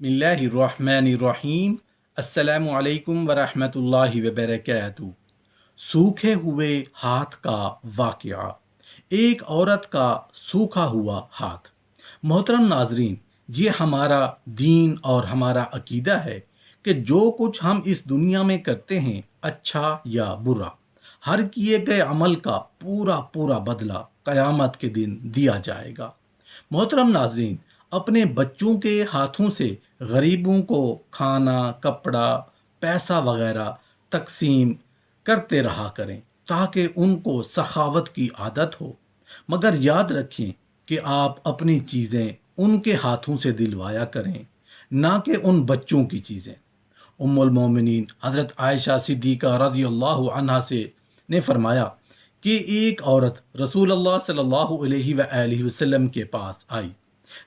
बिस्मिल्लाहिर्रहमानिर्रहीम। अस्सलामु अलैकुम वरहमतुल्लाहि वबरकातुहू। सूखे हुए हाथ का वाक़या। एक औरत का सूखा हुआ हाथ। मोहतरम नाजरीन, ये हमारा दीन और हमारा अकीदा है कि जो कुछ हम इस दुनिया में करते हैं, अच्छा या बुरा, हर किए गए अमल का पूरा पूरा बदला क़यामत के दिन दिया जाएगा। मोहतरम नाजरीन, अपने बच्चों के हाथों से गरीबों को खाना, कपड़ा, पैसा वगैरह तकसीम करते रहा करें ताकि उनको सखावत की आदत हो। मगर याद रखें कि आप अपनी चीज़ें उनके हाथों से दिलवाया करें, ना कि उन बच्चों की चीज़ें। उम्मुल मोमिनीन हज़रत आयशा सिद्दीक़ा रज़ियल्लाहु अन्हा से ने फरमाया कि एक औरत रसूल अल्लाह सल्लल्लाहु अलैहि वसल्लम के पास आई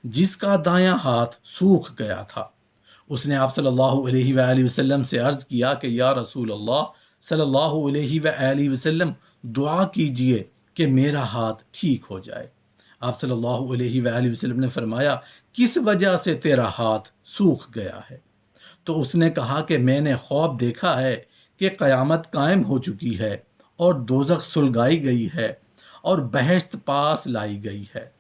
जिसका दायां हाथ सूख गया था। उसने आप सल्लल्लाहु अलैहि वसल्लम से अर्ज़ किया कि या रसूल अल्लाह सल्लल्लाहु अलैहि वसल्लम, दुआ कीजिए कि मेरा हाथ ठीक हो जाए। आप सल्लल्लाहु अलैहि वसल्लम ने फरमाया, किस वजह से तेरा हाथ सूख गया है? तो उसने कहा कि मैंने ख्वाब देखा है कि क़यामत कायम हो चुकी है और दोज़ख सुलगाई गई है और बहश्त पास लाई गई है।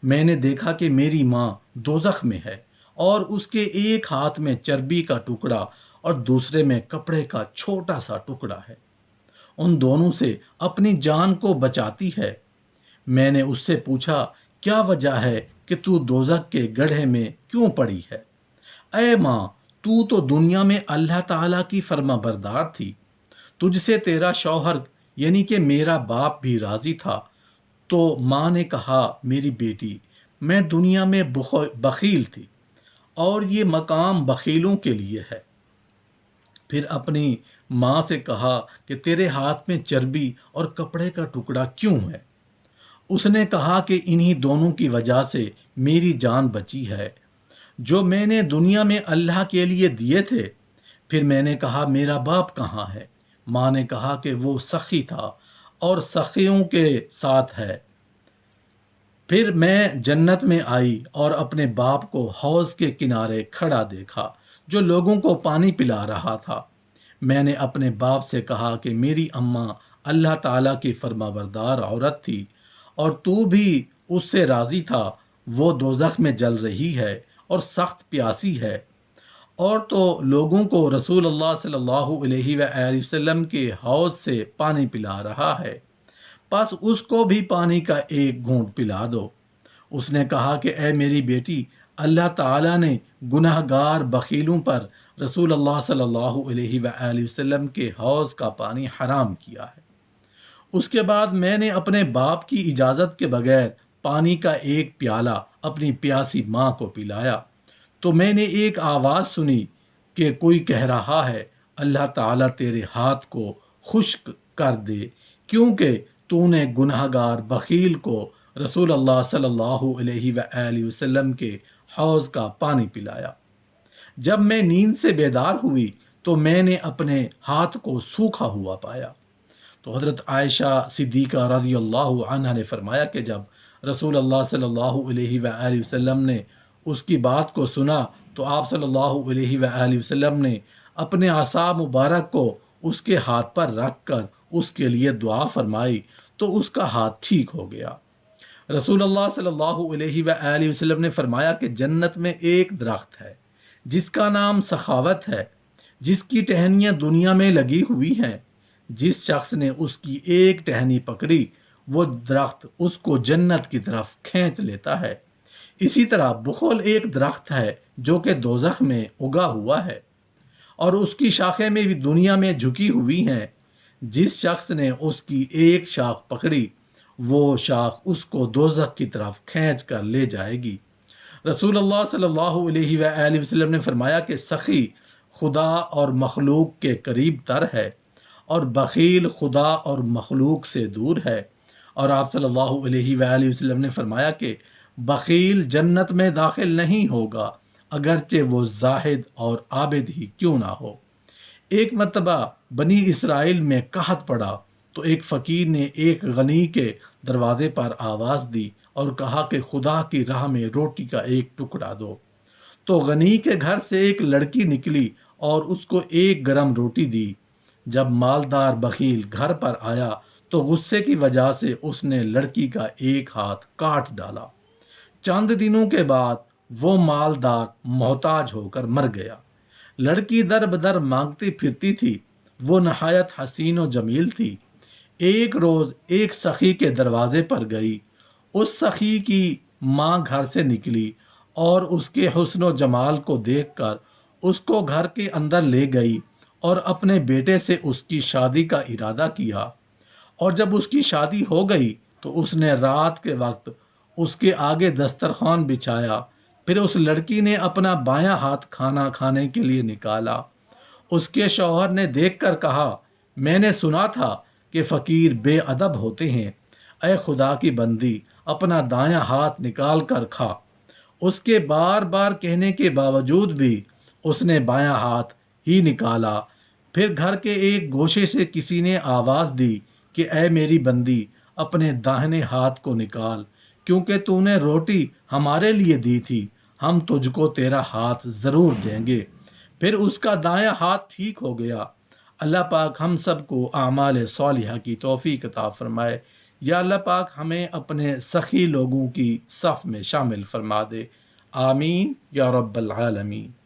मैंने देखा कि मेरी माँ दोज़ख में है और उसके एक हाथ में चर्बी का टुकड़ा और दूसरे में कपड़े का छोटा सा टुकड़ा है। उन दोनों से अपनी जान को बचाती है। मैंने उससे पूछा, क्या वजह है कि तू दोज़ख के गड्ढे में क्यों पड़ी है? ऐ माँ, तू तो दुनिया में अल्लाह ताला की फर्माबरदार थी। तुझसे तेरा शौहर यानी कि मेरा बाप भी राज़ी था। तो माँ ने कहा, मेरी बेटी, मैं दुनिया में बखील थी और ये मकाम बखीलों के लिए है। फिर अपनी माँ से कहा कि तेरे हाथ में चर्बी और कपड़े का टुकड़ा क्यों है? उसने कहा कि इन्हीं दोनों की वजह से मेरी जान बची है, जो मैंने दुनिया में अल्लाह के लिए दिए थे। फिर मैंने कहा, मेरा बाप कहाँ है? माँ ने कहा कि वो सखी था और सखियों के साथ है। फिर मैं जन्नत में आई और अपने बाप को हौज के किनारे खड़ा देखा, जो लोगों को पानी पिला रहा था। मैंने अपने बाप से कहा कि मेरी अम्मा अल्लाह ताला की फरमाबरदार औरत थी और तू भी उससे राज़ी था। वो दोज़ख में जल रही है और सख्त प्यासी है, और तो लोगों को रसूल अल्लाह सल्लल्लाहु अलैहि वसल्लम के हौज से पानी पिला रहा है, बस उसको भी पानी का एक घूंट पिला दो। उसने कहा कि ए मेरी बेटी, अल्लाह ताला ने गुनहगार बखीलों पर रसूल अल्लाह सल्लल्लाहु अलैहि वसल्लम के हौज का पानी हराम किया है। उसके बाद मैंने अपने बाप की इजाज़त के बगैर पानी का एक प्याला अपनी प्यासी माँ को पिलाया, तो मैंने एक आवाज़ सुनी कि कोई कह रहा है, अल्लाह ताला तेरे हाथ को खुश्क कर दे, क्योंकि तूने गुनहगार बखील को रसूल अल्लाह सल्लल्लाहु अलैहि वसल्लम के हौज का पानी पिलाया। जब मैं नींद से बेदार हुई तो मैंने अपने हाथ को सूखा हुआ पाया। तो हज़रत आयशा सिद्दीक़ा रज़ियल्लाहु अन्हा ने फरमाया कि जब रसूल अल्लाह सल्लल्लाहु अलैहि वसल्लम ने उसकी बात को सुना, तो आप सल्लल्लाहु अलैहि वसल्लम ने अपने आसा मुबारक को उसके हाथ पर रख कर उसके लिए दुआ फरमाई, तो उसका हाथ ठीक हो गया। रसूल अल्लाह सल्लल्लाहु अलैहि वसल्लम ने फरमाया कि जन्नत में एक दरख्त है जिसका नाम सखावत है, जिसकी टहनियाँ दुनिया में लगी हुई हैं। जिस शख्स ने उसकी एक टहनी पकड़ी, वो दरख्त उसको जन्नत की तरफ खींच लेता है। इसी तरह बुखल एक दरख्त है जो कि दोज़ख में उगा हुआ है और उसकी शाखें में भी दुनिया में झुकी हुई हैं। जिस शख्स ने उसकी एक शाख पकड़ी, वो शाख उसको दोज़ख की तरफ खींच कर ले जाएगी। रसूल अल्लाह सल्लल्लाहु अलैहि वसल्लम ने फरमाया कि सखी खुदा और मखलूक के करीब तर है और बखील खुदा और मखलूक से दूर है। और आप सल्लल्लाहु अलैहि वसल्लम ने फरमाया कि बखील जन्नत में दाखिल नहीं होगा, अगरचे वो जाहिद और आबिद ही क्यों ना हो। एक मरतबा बनी इसराइल में कहत पड़ा, तो एक फ़कीर ने एक गनी के दरवाज़े पर आवाज़ दी और कहा कि खुदा की राह में रोटी का एक टुकड़ा दो। تو غنی کے گھر سے ایک لڑکی نکلی اور اس کو ایک گرم روٹی دی۔ جب مالدار بخیل گھر پر آیا تو غصے کی وجہ سے اس نے لڑکی کا ایک ہاتھ کاٹ ڈالا۔ چند دنوں کے بعد وہ مالدار محتاج ہو کر مر گیا۔ لڑکی در بدر مانگتی پھرتی تھی۔ وہ نہایت حسین و جمیل تھی۔ ایک روز ایک سخی کے دروازے پر گئی۔ اس سخی کی ماں گھر سے نکلی اور اس کے حسن و جمال کو دیکھ کر اس کو گھر کے اندر لے گئی اور اپنے بیٹے سے اس کی شادی کا ارادہ کیا۔ اور جب اس کی شادی ہو گئی تو اس نے رات کے وقت اس کے آگے دسترخوان بچھایا۔ پھر اس لڑکی نے اپنا بایاں ہاتھ کھانا کھانے کے لیے نکالا۔ اس کے شوہر نے دیکھ کر کہا، میں نے سنا تھا کہ فقیر بے ادب ہوتے ہیں، اے خدا کی بندی اپنا دایاں ہاتھ نکال کر کھا۔ اس کے بار بار کہنے کے باوجود بھی اس نے بایاں ہاتھ ہی نکالا۔ پھر گھر کے ایک گوشے سے کسی نے آواز دی کہ اے میری بندی اپنے داہنے ہاتھ کو نکال، کیونکہ تو نے روٹی ہمارے لیے دی تھی، ہم تجھ کو تیرا ہاتھ ضرور دیں گے۔ پھر اس کا دایاں ہاتھ ٹھیک ہو گیا۔ اللہ پاک ہم سب کو اعمال صالحہ کی توفیق عطا فرمائے۔ یا اللہ پاک ہمیں اپنے سخی لوگوں کی صف میں شامل فرما دے۔ آمین یا رب العالمین۔